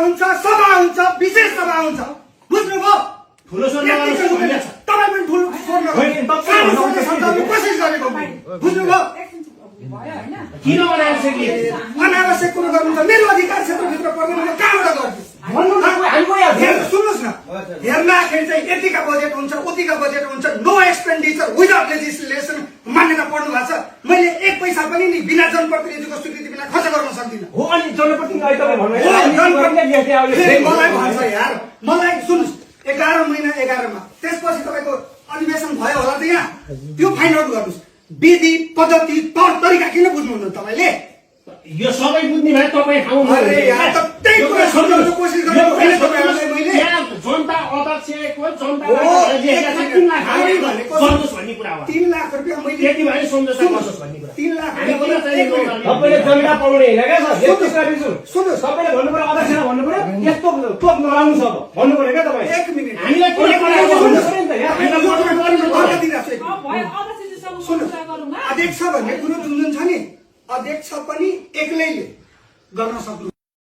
हुन्छ, सभा हुन्छ, विशेष सभा हुन्छ, बुझ्नुभयो? ठुलो स्वर लगाउनु भन्ने छ। तपाईँ पनि ठुलो स्वर लगाउनु, सानो स्वरले सम्झाउने कोसिस गरेको, बुझ्नुभयो? किन अनावश्यक कि अनावश्यक कुरो गर्नुहुन्छ, मेरो अधिकार क्षेत्रभित्र पर्दैन, म कहाँबाट गर्छु? सुन्नुहोस् न, हेर्दाखेरि चाहिँ यतिका बजेट हुन्छ, उतिका बजेट हुन्छ, नो एक्सपेन्डिचर विदाउट लेजिस्लेसन मान्यता पढ्नु भएको छ। मैले एक पैसा पनि नि बिना जनप्रतिनिधिको स्वीकृति बिना खर्च गर्न सक्दिनँ। हो अनि जनप्रतिनिधि अहिले तपाईँ मलाई भन्छ यार, मलाई सुन्नुहोस्, 11 महिना 11 त्यसपछि तपाईँको अधिवेशन भयो होला त यहाँ, त्यो फाइन्ड आउट गर्नुहोस्। विधि पद्धति तौर तरिका किन बुझ्नुहुन्न तपाईँले? यो सबै बुझ्ने भए तपाईँ ठाउँ अरे यार, त त्यही कुरा सम्झाउनु कोसिस गरेको होइन तपाईँहरूलाई मैले। जनता अध्यक्षको जनता गर्नुहोस् भन्ने कुरा हो। 3 लाख रुपियाँ मैले त्यति भए सम्झौता गर्नुहोस् भन्ने कुरा। 3 लाख तपाईँले जनता पाउने होइन क्या सर, यस्तो गरिदिन्छु। सुन्नुहोस्, तपाईँले भन्नु पर्यो अध्यक्षलाई भन्नु पर्यो यस्तो तोप नलाउनु छ भन्नु पर्यो क्या तपाईँ। 1 मिनट हामीलाई के भन्नु पर्यो नि त यहाँ। अध्यक्ष भन्ने कुरो जुन छ नि, अध्यक्ष पनि एक्लैले गर्न सक्नु